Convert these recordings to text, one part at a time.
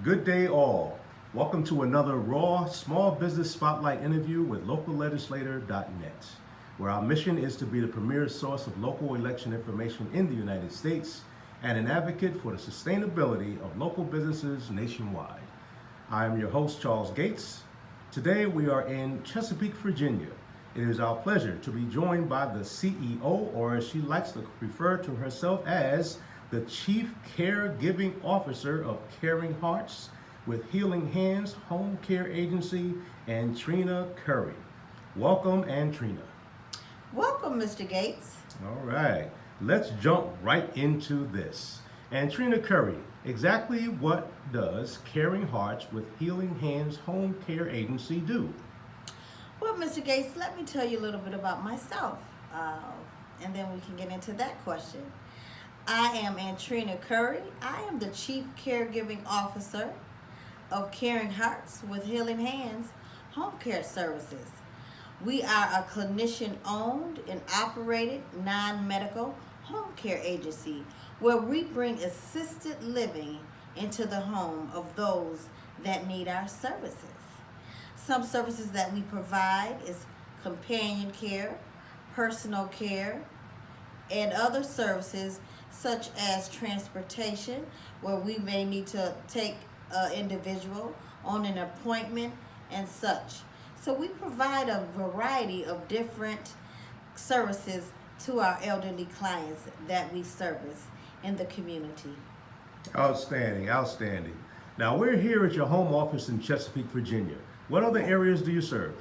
Good day, all. Welcome to another Raw Small Business Spotlight interview with locallegislator.net, where our mission is to be the premier source of local election information in the United States and an advocate for the sustainability of local businesses nationwide. I am your host, Charles Gates. Today we are in Chesapeake, Virginia. It is our pleasure to be joined by the CEO, or as she likes to refer to herself as, the Chief Caregiving Officer of Caring Hearts with Healing Hands Home Care Agency, Antrina Curry. Welcome, Antrina. Welcome, Mr. Gates. All right, let's jump right into this. Antrina Curry, exactly what does Caring Hearts with Healing Hands Home Care Agency do? Well, Mr. Gates, let me tell you a little bit about myself, and then we can get into that question. I am Antrina Curry. I am the Chief Caregiving Officer of Caring Hearts with Healing Hands Home Care Services. We are a clinician-owned and operated non-medical home care agency where we bring assisted living into the home of those that need our services. Some services that we provide is companion care, personal care, and other services such as transportation, where we may need to take an individual on an appointment and such. So we provide a variety of different services to our elderly clients that we service in the community. Outstanding, outstanding. Now we're here at your home office in Chesapeake, Virginia. What other areas do you serve?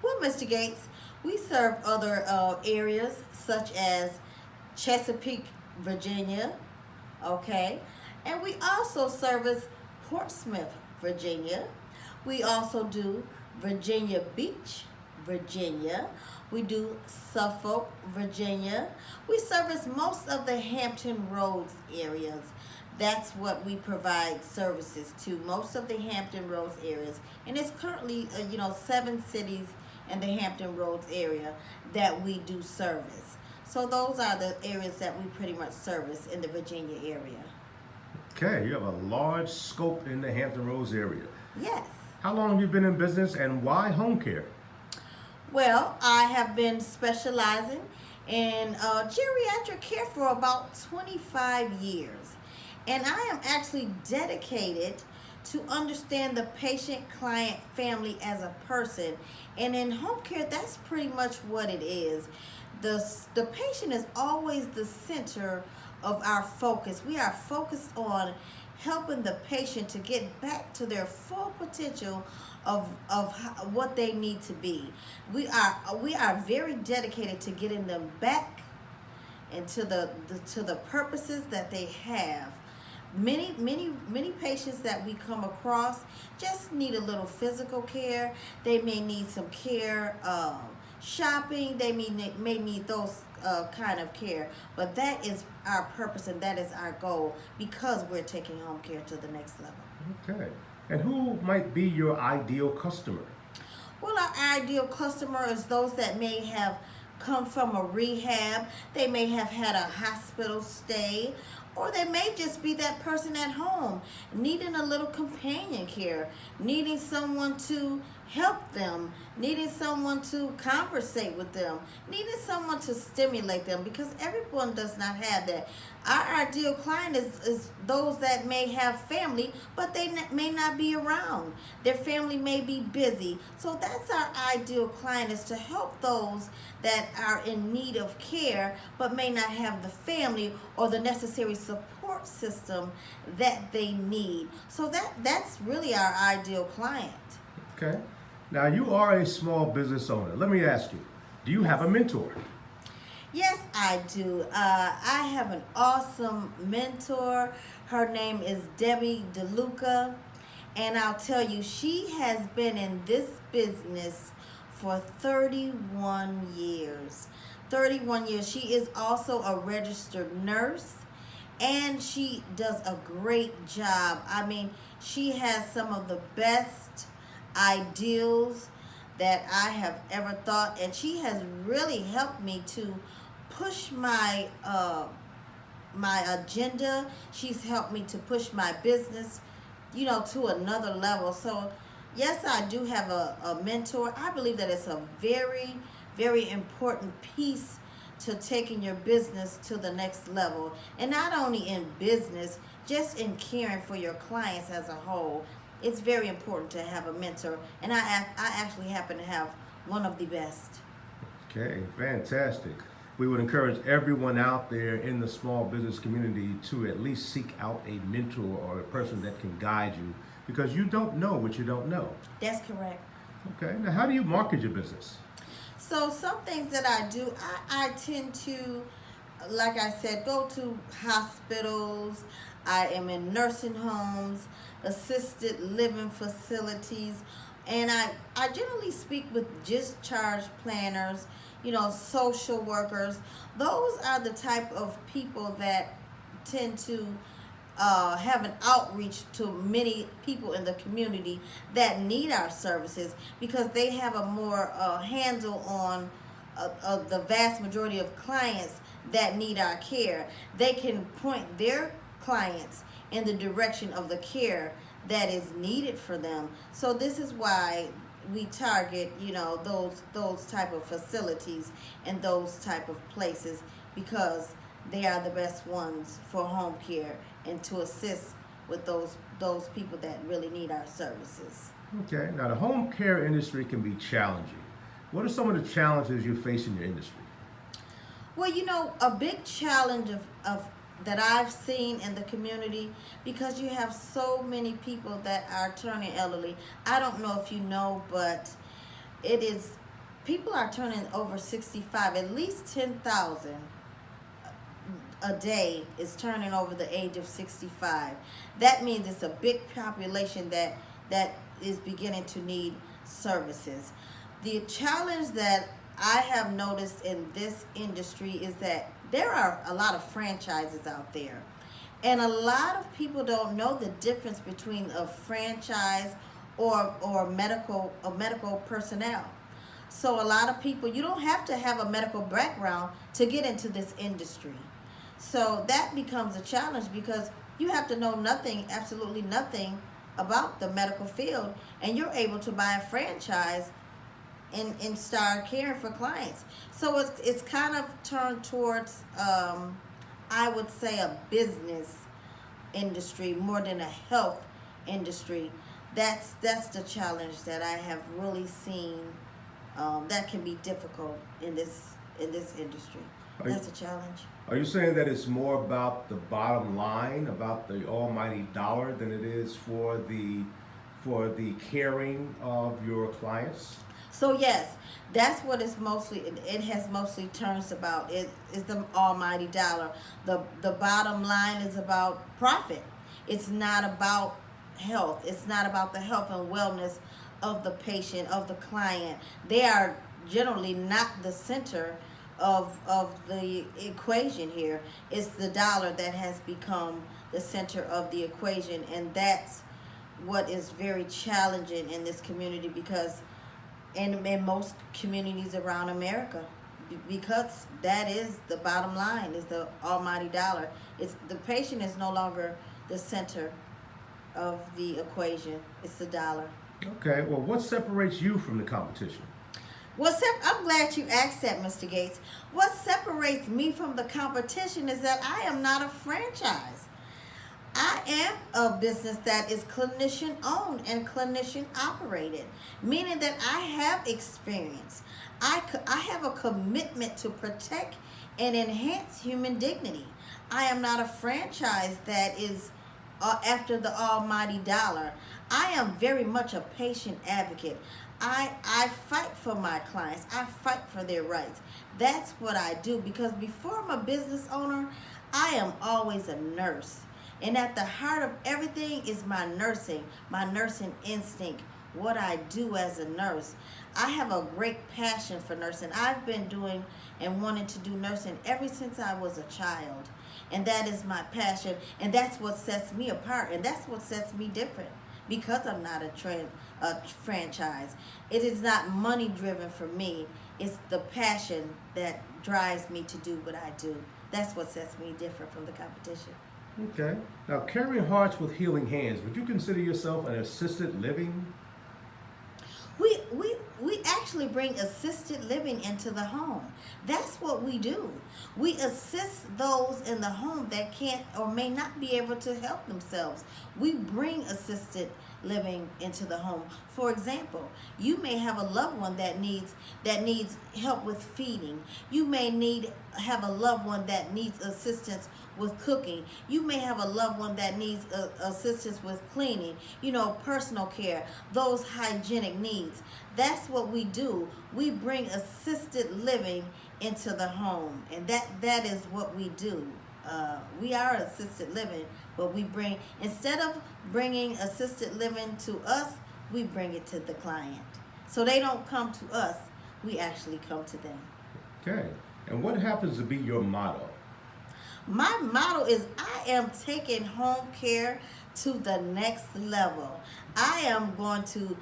Well, Mr. Gates, we serve other areas such as Chesapeake, Virginia, okay? And we also service Portsmouth, Virginia. We also do Virginia Beach, Virginia. We do Suffolk, Virginia. We service most of the Hampton Roads areas. That's what we provide services to, most of the Hampton Roads areas. And it's currently, 7 cities in the Hampton Roads area that we do service. So those are the areas that we pretty much service in the Virginia area. Okay, you have a large scope in the Hampton Roads area. Yes. How long have you been in business and why home care? Well, I have been specializing in geriatric care for about 25 years. And I am actually dedicated to understand the patient, client, family as a person. And in home care, that's pretty much what it is. The patient is always the center of our focus. We are focused on helping the patient to get back to their full potential of what they need to be. We are very dedicated to getting them back into the purposes that they have. Many patients that we come across just need a little physical care. They may need some care, shopping. They may need those kind of care. But that is our purpose and that is our goal because we're taking home care to the next level. Okay. And who might be your ideal customer? Well, our ideal customer is those that may have come from a rehab. They may have had a hospital stay, or they may just be that person at home needing a little companion care, needing someone to help them, needing someone to conversate with them, needing someone to stimulate them, because everyone does not have that. Our ideal client is those that may have family, but they may not be around. Their family may be busy. So that's our ideal client, is to help those that are in need of care, but may not have the family or the necessary support system that they need. So that's really our ideal client. Okay. Now you are a small business owner. Let me ask you, do you have a mentor? Yes, I do. I have an awesome mentor. Her name is Debbie DeLuca. And I'll tell you, she has been in this business for 31 years. 31 years. She is also a registered nurse. And she does a great job. I mean, she has some of the best ideals that I have ever thought, and she has really helped me to push my my agenda. She's helped me to push my business to another level. So, yes, I do have a mentor. I believe that it's a very, very important piece to taking your business to the next level. And not only in business, just in caring for your clients as a whole. It's very important to have a mentor. And I actually happen to have one of the best. Okay, fantastic. We would encourage everyone out there in the small business community to at least seek out a mentor or a person that can guide you, because you don't know what you don't know. That's correct. Okay, now how do you market your business? So some things that I do, I tend to, like I said, go to hospitals. I am in nursing homes, assisted living facilities, and I generally speak with discharge planners, social workers. Those are the type of people that tend to have an outreach to many people in the community that need our services, because they have a more handle on the vast majority of clients that need our care. They can point their clients in the direction of the care that is needed for them. So this is why we target, those type of facilities and those type of places, because they are the best ones for home care and to assist with those people that really need our services. Okay, now the home care industry can be challenging. What are some of the challenges you face in your industry? Well, a big challenge of that I've seen in the community, because you have so many people that are turning elderly. I don't know if you know, but people are turning over 65. At least 10,000 a day is turning over the age of 65. That means it's a big population that is beginning to need services. The challenge that I have noticed in this industry is that there are a lot of franchises out there, and a lot of people don't know the difference between a franchise or medical personnel. So a lot of people, you don't have to have a medical background to get into this industry. So that becomes a challenge, because you have to know nothing, absolutely nothing about the medical field, and you're able to buy a franchise and start caring for clients. So it's kind of turned towards, I would say, a business industry more than a health industry. That's the challenge that I have really seen, that can be difficult in this industry. That's a challenge. Are you saying that it's more about the bottom line, about the almighty dollar, than it is for the caring of your clients? So yes, that's what it has mostly turns about. It is the almighty dollar. The bottom line is about profit. It's not about health. It's not about the health and wellness of the patient, of the client. They are generally not the center of the equation here. It's the dollar that has become the center of the equation, and that's what is very challenging in this community, because in most communities around America, because that is the bottom line, is the almighty dollar. It's the patient is no longer the center of the equation. It's the dollar. Okay, well, what separates you from the competition? I'm glad you asked that, Mr. Gates. What separates me from the competition is that I am not a franchise. I am a business that is clinician owned and clinician operated, meaning that I have experience. I have a commitment to protect and enhance human dignity. I am not a franchise that is after the almighty dollar. I am very much a patient advocate. I fight for my clients. I fight for their rights. That's what I do, because before I'm a business owner, I am always a nurse. And at the heart of everything is my nursing instinct, what I do as a nurse. I have a great passion for nursing. I've been doing and wanting to do nursing ever since I was a child. And that is my passion. And that's what sets me apart. And that's what sets me different, because I'm not a franchise. It is not money driven for me. It's the passion that drives me to do what I do. That's what sets me different from the competition. Okay. Now, caring hearts with healing hands. Would you consider yourself an assisted living? We actually bring assisted living into the home. That's what we do. We assist those in the home that can't or may not be able to help themselves. We bring assisted living into the home. For example, you may have a loved one that needs help with feeding. You may need have a loved one that needs assistance with cooking. You may have a loved one that needs assistance with cleaning, personal care, those hygienic needs. That's what we do. We bring assisted living into the home, and that is what we do. We are assisted living, but instead of bringing assisted living to us, we bring it to the client. So they don't come to us, we actually come to them. Okay. And what happens to be your motto? My motto is I am taking home care to the next level. I am going to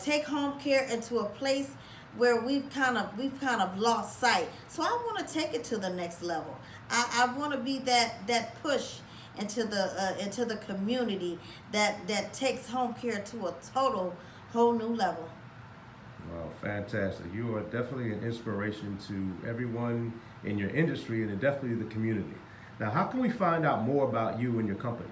take home care into a place where we've kind of lost sight. So I want to take it to the next level. I want to be that push into the community that takes home care to a whole new level. Well, fantastic. You are definitely an inspiration to everyone in your industry and definitely the community. Now, how can we find out more about you and your company?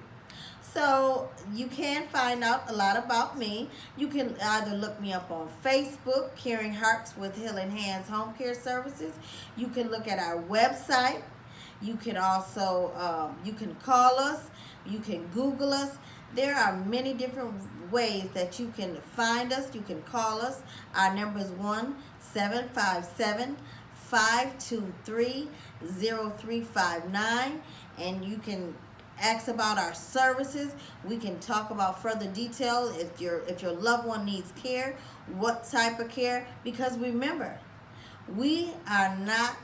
So you can find out a lot about me. You can either look me up on Facebook, Caring Hearts with Healing Hands Home Care Services. You can look at our website. You can also you can call us. You can Google us. There are many different ways that you can find us. You can call us. Our number is 1-757-523-0359, and you can ask about our services. We can talk about further detail if your loved one needs care, what type of care. Because remember, we are not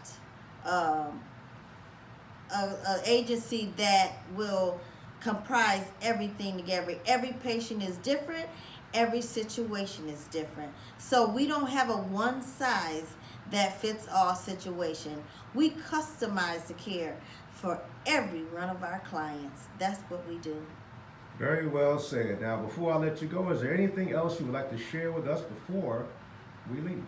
an agency that will comprise everything together. Every patient is different. Every situation is different. So we don't have a one size that fits all situation. We customize the care for every one of our clients. That's what we do. Very well said. Now, before I let you go, is there anything else you would like to share with us before we leave?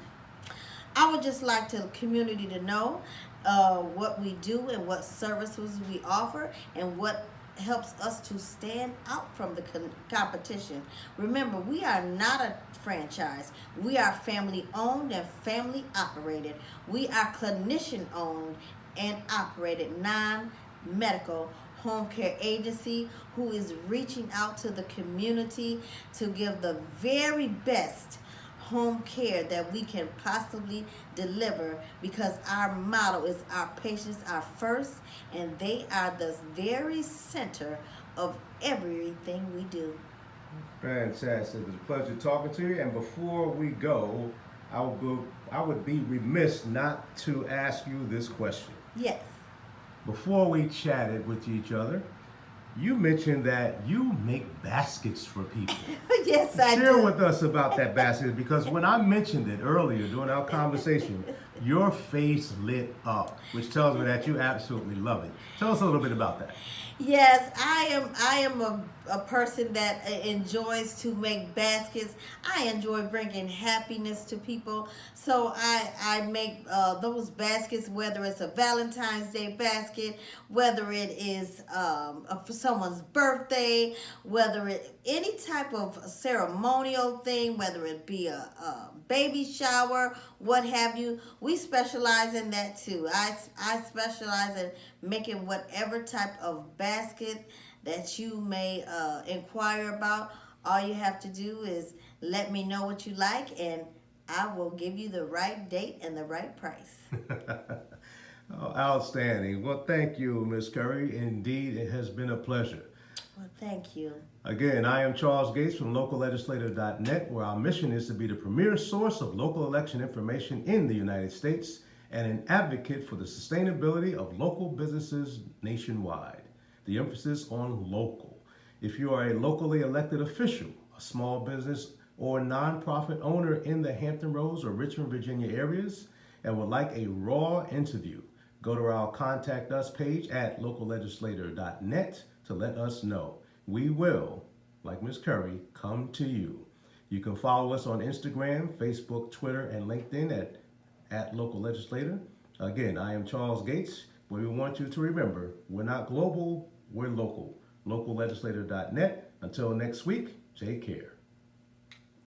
I would just like the community to know what we do and what services we offer and what helps us to stand out from the competition. Remember, we are not a franchise. We are family owned and family operated. We are clinician owned and operated non-medical home care agency who is reaching out to the community to give the very best home care that we can possibly deliver, because our motto is our patients are first and they are the very center of everything we do. Fantastic. It was a pleasure talking to you. And before we go, I would be remiss not to ask you this question. Yes. Before we chatted with each other, you mentioned that you make baskets for people. Yes, I Share do. with us about that basket, because when I mentioned it earlier during our conversation, your face lit up, which tells me that you absolutely love it. Tell us a little bit about that. Yes, I am a person that enjoys to make baskets. I enjoy bringing happiness to people. So I make those baskets, whether it's a Valentine's Day basket, whether it is for someone's birthday, whether it any type of ceremonial thing, whether it be a baby shower, what have you. We specialize in that too. I specialize in making whatever type of basket that you may inquire about. All you have to do is let me know what you like, and I will give you the right date and the right price. Oh, outstanding. Well, thank you, Ms. Curry. Indeed, it has been a pleasure. Well, thank you. Again, I am Charles Gates from locallegislator.net, where our mission is to be the premier source of local election information in the United States and an advocate for the sustainability of local businesses nationwide. The emphasis on local. If you are a locally elected official, a small business, or nonprofit owner in the Hampton Roads or Richmond, Virginia areas and would like a raw interview, Go to our Contact Us page at locallegislator.net to let us know. We will, like Ms. Curry, come to you. You can follow us on Instagram, Facebook, Twitter, and LinkedIn at Local Legislator. Again, I am Charles Gates, but we want you to remember, we're not global, we're local. Locallegislator.net. Until next week, take care.